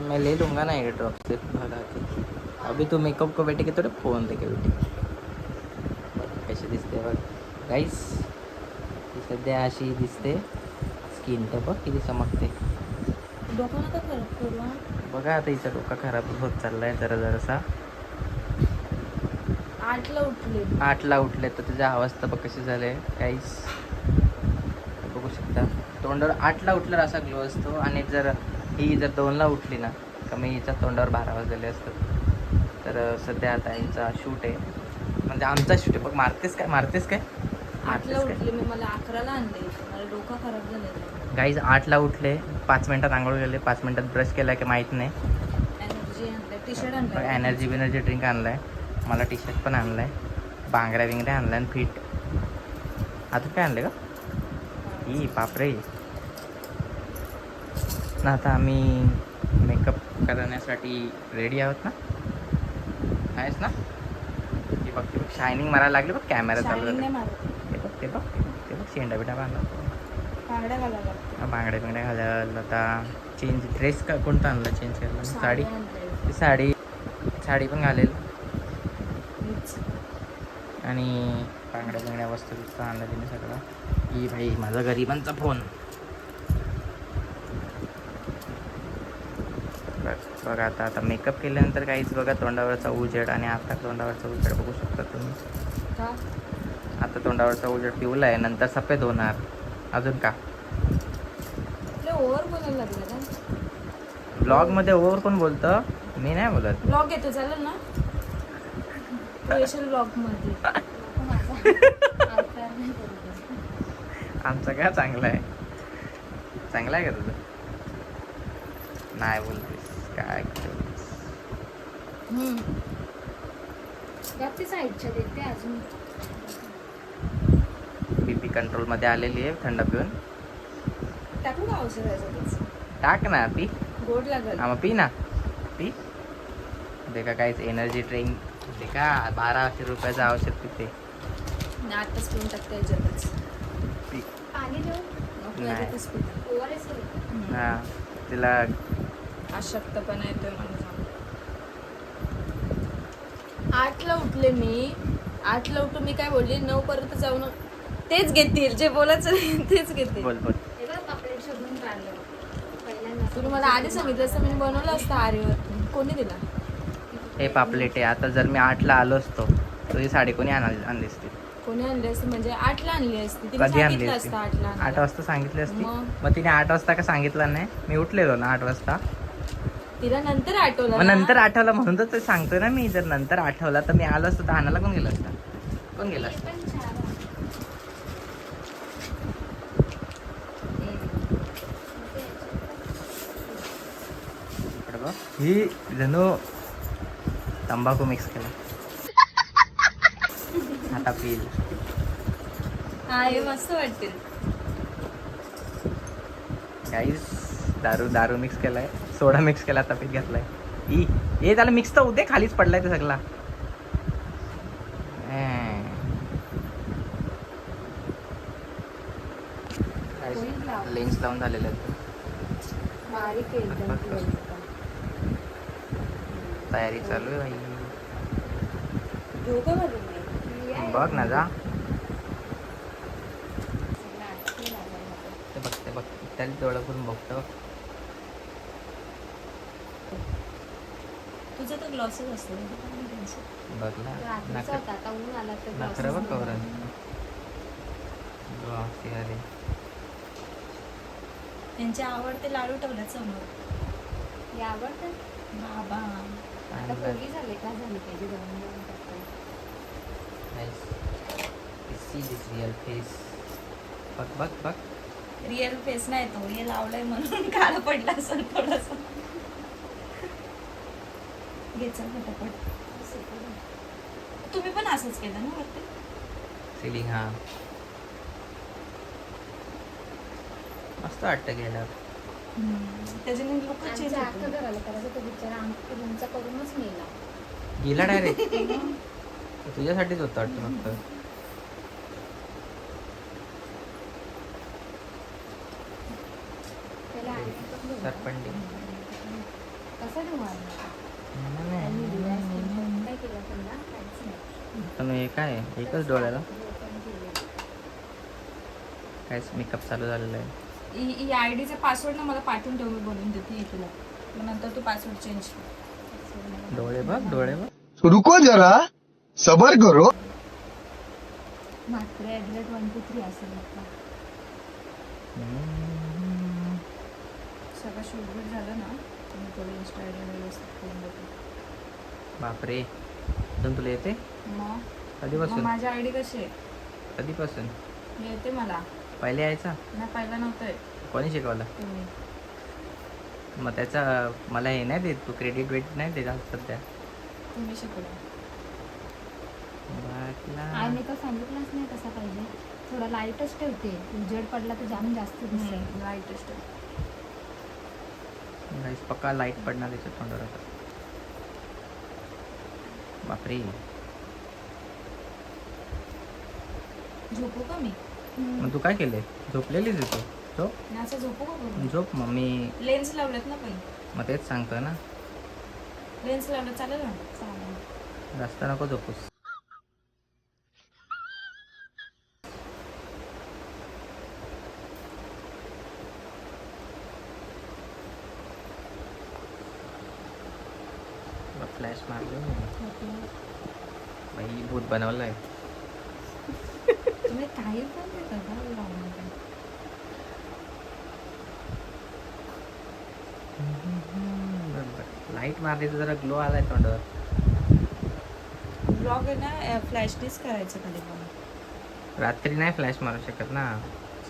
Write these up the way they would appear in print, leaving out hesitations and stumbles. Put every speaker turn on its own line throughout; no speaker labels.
मैं ले लूँगा ना ये ड्रॉप से भगा के. अभी तू मेकअप को बैठे के थोडे फोन लेके बैठे. कशी दिसते बघ गाईस. ती सध्या अशी दिसते. स्किन तर बघ किती चमकते.
डोकं नका खराब करू हा.
बघा आता हिचा डोका खराब होत चाललाय जरासा.
8ला उठले.
8ला उठले तर तुझ्या अवस्था बघ कशी झाली काहीच बघू शकता. तोंडावर 8ला उठल्यावर असा ग्लो असतो आणि जर ही जर 2ला उठली ना कमी हिच्या तोंडावर 12 वाजलेले असतात. तर सध्या आता हिचा शूट आहे म्हणजे आमचा शूट आहे. बघ मारतेस काय
8ला उठले मी. मला 11ला आणले. मला डोका खराब झालेला.
गाईज 8ला उठले. 5 मिनिटात आंघोळ गेले. 5 मिनिटात ब्रश केला की माहीत नाही.
एनर्जी आणलं. टी शर्ट आणलं.
एनर्जी ड्रिंक आणलाय. मला टी शर्ट पण आणलाय. बांगड्या बिंगड्या आणलाय आणि फिट. आता काय आणले का ही बापरे ना. आता आम्ही मेकअप करण्यासाठी रेडी आहोत ना. आहेस ना. ती बघ ते बघ शायनिंग मारायला लागली बघ. कॅमेरा चालू
Shining नाही
झाला.
मारत.
ते बघ ते बघ ते बघ शेंडा बिंडा बांधला.
बांगड्या घालायला.
बांगड्या बिंगड्या घालायला. आता चेंज ड्रेस का कोणता आणला चेंज करायला. साडी.
आणलंय.
ती साडी पण घालेल आणि बांगड्या बिंगड्या वस्तू बिस्तू आणला तिने सगळं. ही भाई माझा गरिबांचा फोन. बघा आता मेकअप केल्यानंतर काहीच बघा तोंडावरचा उजेड आणि आता तोंडावरचा उजेड बघू शकता तुम्ही.
का?
आता तोंडावरचा उजेड पिवला आहे नंतर सफेद होणार. अजून का
ओव्हर बोलायला लागलं ना.
ब्लॉगमध्ये ओव्हर कोण बोलतं. मी नाही बोलत.
ब्लॉग येतो चालेल ना. स्पेशल ब्लॉग मध्ये.
आमचं काय चांगलं आहे. चांगलं आहे का तुझं. नाही बोलतेस काय
इच्छा देते अजून.
बीपी कंट्रोलमध्ये आलेली आहे थंड पिऊन.
टाकू का औषध.
टाक ना पी.
गोड लागल.
हा मग पी ना पी. देखा काहीच एनर्जी ड्रिंक देखा 1200 रुपयाचं औषध पिते.
आताच पिऊन टाकते याच्यातच.
पी.
पाणी देऊ
नाही.
पिते.
हा तिला
अशक्तपणा येतोय मला. 8ला उठले मी. 8ला उठून मी काय बोलली 9 पर्यंत जाऊन तेच घेतील जे बोलायचं तेच घेतील.
बोल बोल.
तुम्ही मला आधी सांगितलं असतं मी बनवलं असतं आरीवर. कोणी दिला.
हे पापलेट आहे. आता जर मी 8ला आलो असतो तुझी साडी कोणी आणली असती.
कोणी आणली असती म्हणजे 8ला आणली असती. तिने
कधी आणली
सांगितलं
असती.
असतं 8ला.
8 वाजता सांगितली असती.
मग
मग तिने 8 वाजता का सांगितलं नाही. मी उठलेलो ना 8 वाजता.
तिला नंतर आठवलं.
मग नंतर आठवलं म्हणून तर ते सांगतोय ना मी. जर नंतर आठवला तर मी आलो असतो तर आणायला कोण गेलं असतं. कोण गेलं असतं. ही जणू तंबाखू मिक्स केला. आता पील.
हा हे मस्त वाटतील.
काहीच दारू मिक्स केलाय. सोडा मिक्स केला. आता पीत घेतलाय. हे त्याला मिक्स तर होते. खालीच पडलाय ते सगळा. लेन्स लावून झालेले आहेत. तयारी चालू आहे भाई. बघ ना जा. ते बघ त्याला डोळा करून बघतो.
तुझं तर ग्लॉसेस असतो.
बघ ना नखरं बघ कवरण.
त्यांचे आवडते लाडू ठेवल्यात समोर. आवडतात बाबा. आता पोळी झाले का झाली पाहिजे.
Real face. बघ
रिअल फेस नाही तो. हे लावलंय म्हणून काळं पडला असेल थोडस. घ्यायचं फटाफट. तुम्ही पण असंच केलं ना वाटतं.
सिलिंग हा मस्त वाटतं गेल्यावर.
त्याच्याने लोक चेंज
करूनच नेला.
गेला डायरेक्ट. तुझ्यासाठीच होतं वाटतं फक्त.
त्याला
सरपंडी
कसा देऊ काय केलं त्यांना काहीच नाही.
पण हे काय आहे? एकच डोळ्याला काहीच मेकअप चालू झालेला आहे.
आयडीचा पासवर्ड ना मला पाठवून ठेव, मी बनवून देते तुला. मग नंतर तू पासवर्ड चेंज कर.
डोळे बघ, डोळे बघ.
रुको जरा सबर करो.
म्हात्रे @123 असेल आता. सगळं शूट झालं ना, मी थोडं इंस्टा आयडी व्यवस्थित करून देते.
बापरे, अजून तुला येते?
मग
कधीपासून?
माझी आयडी कशी आहे?
कधीपासून?
येते मला.
पहिले यायचा?
नाही, पहिला नव्हतं.
कोणी शिकवलं?
तुम्ही.
मग त्याचा मला हे नाही देत, तू क्रेडिट वेट नाही देत आज सध्या.
तुम्ही शिकवलं.
आईने तर सांगितलंच नाही कसा पाहिजे. थोडा लाईटच ठेवते, उजेड पडला तर जाम जास्त दिसत.
लाईटच ठेव.
गाईस पक्का लाईट पडणार त्याच्या तोंडावर आता. बापरे,
झोपू का मी?
मग तू काय केले? झोपलेलीच आहे तू? झोप
मी असं झोपू का बघू?
झोप. मग मी
लेन्स लावलेत ना पहिले.
मग तेच सांगतोय ना,
लेन्स लावलं चालेल ना?
चालेल.
जास्त नको झोपूस. फ्लॅश मारलो बाई, भूत बनवलंय.
तुम्ही काही पण देता का लावून?
लाईट मारली तर जरा ग्लो आलाय तोंडावर.
ब्लॉग आहे ना, फ्लॅशनेच करायचं कधी पण.
रात्री नाही फ्लॅश मारू शकत ना,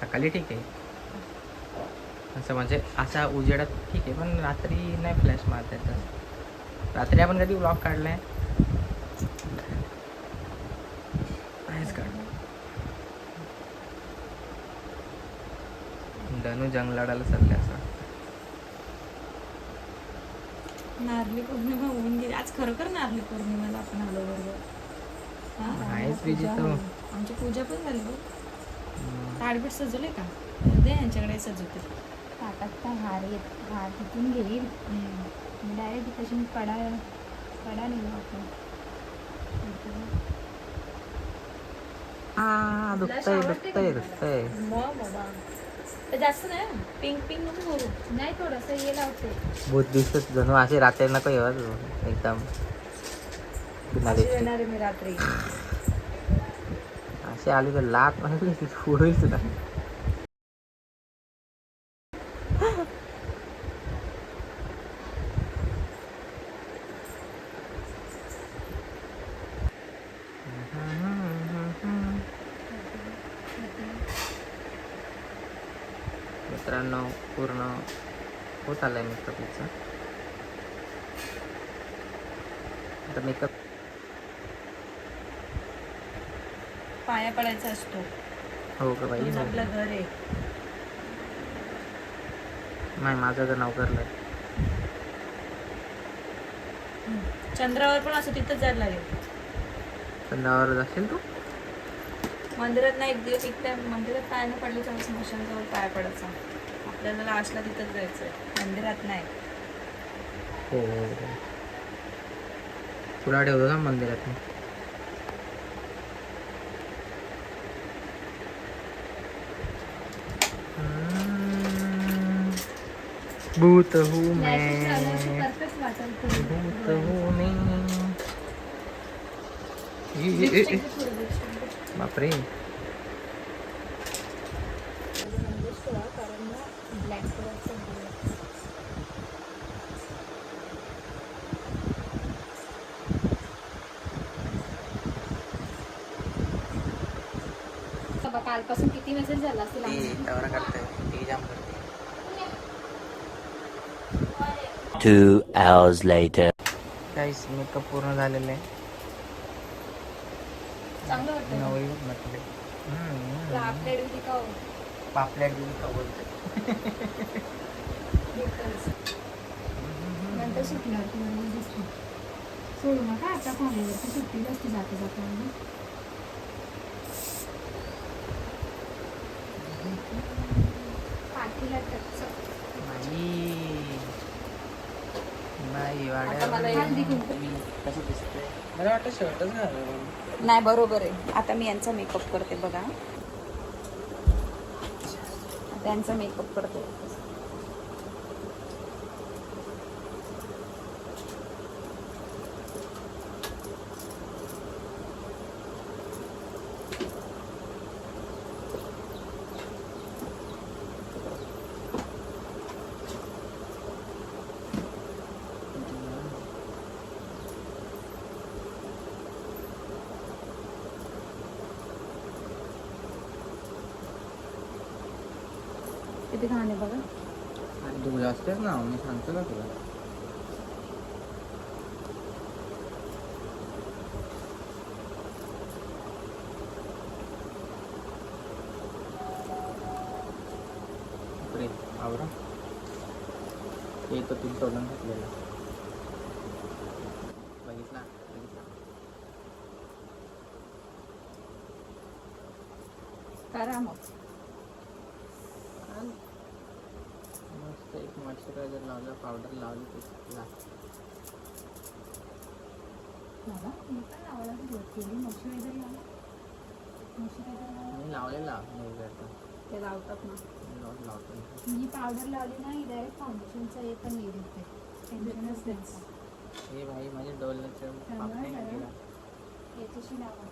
सकाळी ठीक आहे. असं म्हणजे असा उजेडात ठीक आहे, पण रात्री नाही फ्लॅश मारता येत. रात्री आपण कधी ब्लॉग काढलाय? नाहीच काढलं. धनु जंगलाडाला चालले असं.
नारळी पौर्णिमा होऊन गेली आज. खरोखर नारळी पौर्णिमेला आपण आलो बरोबर.
आहेच बिजी तो.
आमची पूजा पण झाली बघ. ताडबीट सजवले का? दे यांच्याकडे सजवते.
ताटात काय हार तिथून घेईल. डायरेक्ट तशी कडा नाही आपण.
दुखतंय.
मग बाबा तर जास्त नाही, पिंक पिंक नको करू.
नाही, थोडंसं हे लावते.
भूत दिसत जणू असे रात्री नको येवा एकदम.
अशी येणार आहे मी रात्री.
असे आली तर लात म्हणजे होईल तुला. मित्रांनो, पूर्ण होत आलाय मेकअपचा. आता मेकअप
पाया पडायचा असतो.
हो का बाई?
तुझं आपलं घर आहे.
नाही, माझं तर नाव करलं.
चंद्रावर पण असं तिथंच जायला लागेल.
चंद्रावर जाशील तू?
मंदिरात नाही, एक दिवस एक टाइम मंदिरात पाय नाही पडले तर स्मशानजवळ पाय पडायचा. आपल्याला लास्टला तिथंच जायचंय, मंदिरात नाही.
हो, तुला ठेवतो ना मंदिरात. भूत हूँ मैं,
परफेक्ट वाटेल.
भूत हूँ मैं. बापरे,
कारण ना ब्लॅक कलरचं कालपासून किती मेसेज झाला असेल.
करते ती जाम करते.
2 hours later.
काहीच मेकअप पूर्ण झालेलं आहे.
चांगलं वाटतं.
नवरी म्हटले
आपल्या दिवशी का
पापलेट दिली का बोलते.
नंतर सुटल्यावरती मला दिसतो. सोडू नका आता कॉलेजवरती सुट्टी असते जाता जाता. पाठीला टच.
नाही
आता मला
हळदी
एक-
कुंकू.
मी कसं दिसतंय मला वाटतं शर्टच घालावं.
नाही बरोबर आहे. आता मी यांचा मेकअप करते बघा. त्यांचा मेकअप करते. किती घाण आहे बघा.
आणि तू जास्तच ना मी सांगतो ना तुला. बापरे, आवरा एक तुला तोडून घातलेला बघितला बघितला.
करा मग.
मस्त एक मॉइश्चरायझर लावलं, पावडर लावली त्याला.
मला मी पण लावायला सुरुवात केली. मॉइश्चरायझर लावला. मॉइश्चरायझर लावला.
मी लावलेला नेहमी
ते लावतात ना.
लावतो.
मी पावडर लावली नाही डायरेक्ट फाउंडेशनचा हे पण येईल ते टेन्शनच द्यायचं.
हे भाई माझे डोलण्याचं पाप नाही का केला.
याच्याशी लावा.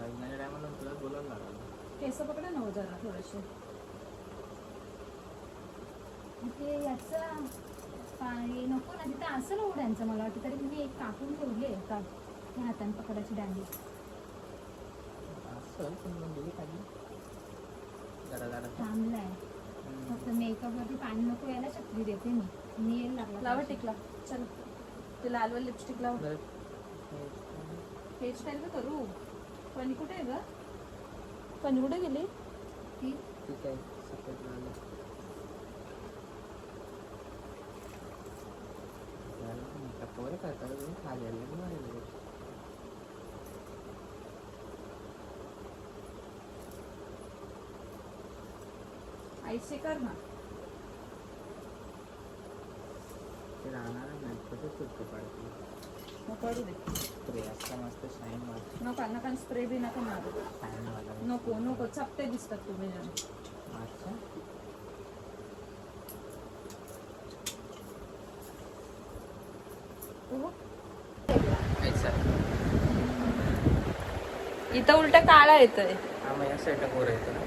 लग्नाच्या टायमाला तुला बोलायला लागलं.
केस पकडा ना हो जरा थोडेसे.
ते याचं हे नको ना तिथं असं उड्यांचं मला वाटतं. तरी मी एक कापून ठेवली आहे का ते हाताने पकडायची दांडी.
असं पण मग गेली खाली जरा जरा.
थांबलाय फक्त मेकअपवरती पाणी नको यायला छत्री देते मी. मी येईल लागला
लावा टिकला. चल ते लालवर लिपस्टिक लावा.
बरं.
हेअरस्टाईल तर करू. पण कुठे आहे ग? पण कुठे गेली?
ती
ठीक आहे सफेद झालं. पोरं करतात तुम्ही खाली आले की मारेल.
आईसे कर ना.
ते राहणार नाही कसं सुट्टी पाडते.
मग करू दे.
स्प्रे असता मस्त शाईन वाटतं.
नका नका स्प्रे बी नका मारू.
शाईनवाला
नको नको चपटे दिसतात तुम्ही जण.
अच्छा.
इथं उलट काळा येतोय.
हा मग या सेटअप वर येतो ना.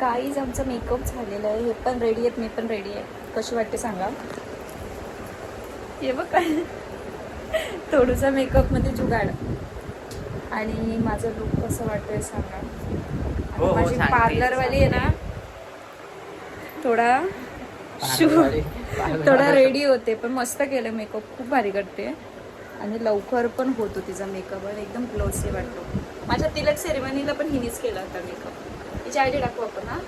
गाईज आमचा मेकअप झालेला आहे. हे पण रेडी आहेत, मी पण रेडी आहे. कशी वाटते सांगा. हे बघ काय थोडूसा मेकअप मध्ये जुगाड. आणि माझं लुक कसं वाटतंय सांगा.
हो, हो,
माझी
सांगते,
पार्लरवाली आहे ना थोडा
पार्लरवाली-
थोडा रेडी होते पण मस्त केलं मेकअप. खूप भारी करते आणि लवकर पण होतो तिचा मेकअप आणि एकदम ग्लोसी वाटतो. माझ्या तिलक सेरेमनीला पण हिनेच केला होता मेकअप. तिची आयडी टाकू आपण ना.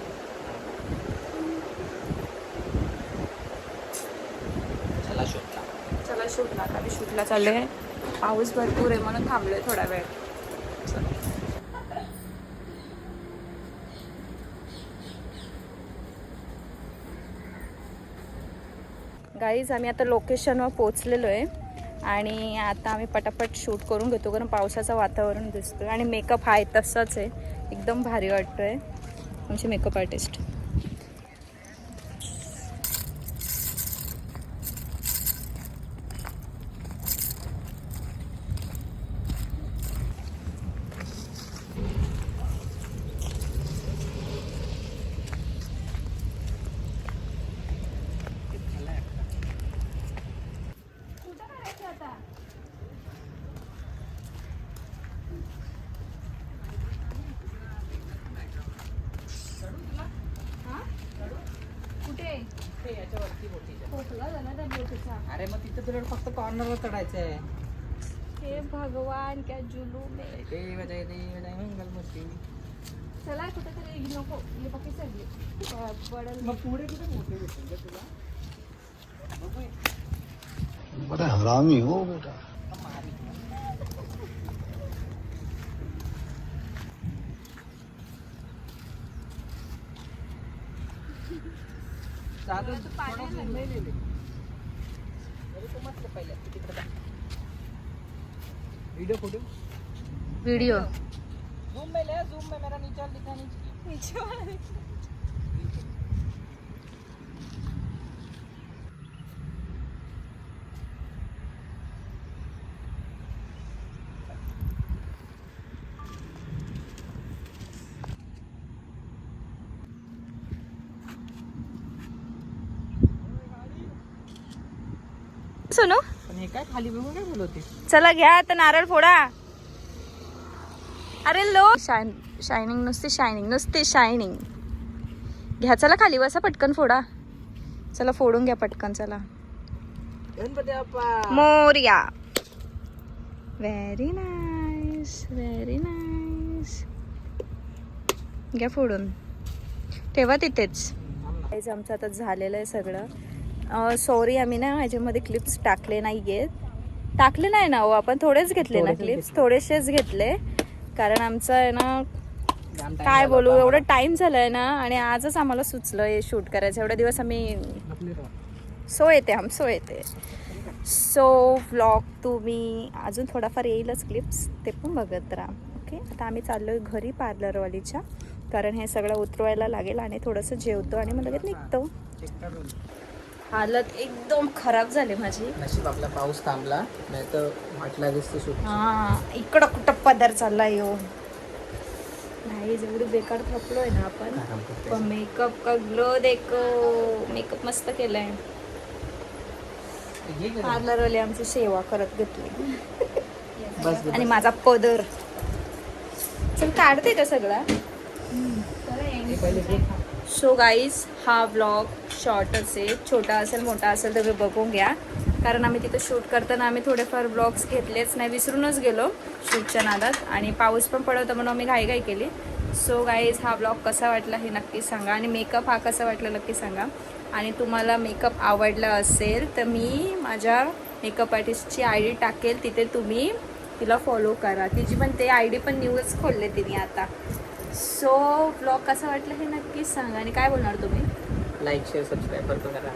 चला शोधला.
चला शूटला. आता मी शूटला चालले. पाऊस भरपूर आहे म्हणून थांबलोय थोडा वेळ. गाईज आम्ही आता लोकेशनवर पोचलेलो आहे आणि आता आम्ही पटापट शूट करून घेतो कारण पावसाचं वातावरण दिसतोय आणि मेकअप आहे तसाच आहे. एकदम भारी वाटतोय. आमचे मेकअप आर्टिस्ट. खोकला झाला त्या बोटीचा.
अरे मग तिथे तुला फक्त कॉर्नरला चढायचं आहे.
हे भगवान क्या जुलूम आहे.
ते बजाय मंगलमूर्ती.
चला कुठेतरी नको हे पक्की चढली पडल.
मग पुढे कुठे मोठे भेटेल का तुला?
बड़ा हरामी हो बेटा.
वीडियो फोटो
व्हिडिओ
जूम में ले, जूम में मेरा नीचे दिखा नीचे
सोनू
पण हे काय खाली बघून काय बोलवते.
चला घ्या आता नारळ फोडा. अरे लो शायनिंग नुसते शायनिंग घ्या. चला खाली बसा पटकन फोडा. चला फोडून घ्या पटकन. चला
Ganpati Bappa
Morya. Very nice very nice. घ्या फोडून ठेवा तिथेच. आमचं आता झालेलं आहे सगळं. सॉरी आम्ही ना ह्याच्यामध्ये क्लिप्स टाकले नाही आहेत. टाकले नाही ना हो आपण थोडेच घेतले ना क्लिप्स. थोडेसेच घेतले कारण आमचं आहे ना काय बोलू एवढं टाइम झालंय ना. आणि आजच आम्हाला सुचलं हे शूट करायचं. एवढे दिवस आम्ही सो येते. सो व्लॉग तुम्ही अजून थोडाफार येईलच क्लिप्स ते पण बघत राहा. ओके आता आम्ही चाललोय घरी पार्लरवालीच्या कारण हे सगळं उतरवायला लागेल आणि थोडंसं जेवतो आणि मग लगेच निघतो. हालत एकदम खराब झाली माझी.
नशीब आपला पाऊस थांबला नाही तर वाटला दिसतो शूट.
हा इकडं कुठं पदर चाललाय हो. नाही जेवढी बेकार थकलोय ना आपण. पण मेकअप का ग्लो देखो. मेकअप मस्त केलाय. पार्लरवाली आमची सेवा करत घेतली.
बस
आणि माझा पदर चल काढते का सगळा. सो गाईज हा व्लॉग शॉर्टच आहे. छोटा असेल मोठा असेल तर बघून घ्या कारण आम्ही तिथं शूट करताना आम्ही थोडेफार व्लॉग्स घेतलेच नाही. विसरूनच गेलो शूटच्या नादात आणि पाऊस पण पडत होता म्हणून आम्ही घाई केली. सो गाईज हा व्लॉग कसा वाटला हे नक्की सांगा आणि मेकअप हा कसा वाटला नक्की सांगा. आणि तुम्हाला मेकअप आवडला असेल तर मी माझ्या मेकअप आर्टिस्टची ID टाकेल तिथे तुम्ही तिला फॉलो करा. तिची पण ते ID पण न्यूज खोलले तिने आता. सो व्लॉग कसा वाटला हे नक्कीच सांगा. आणि काय बोलणार तुम्ही.
लाईक शेअर सबस्क्राईब करा.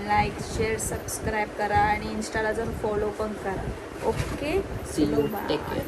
लाईक शेअर सबस्क्राईब करा आणि इन्स्टाला जर फॉलो पण करा. Okay
see you take care.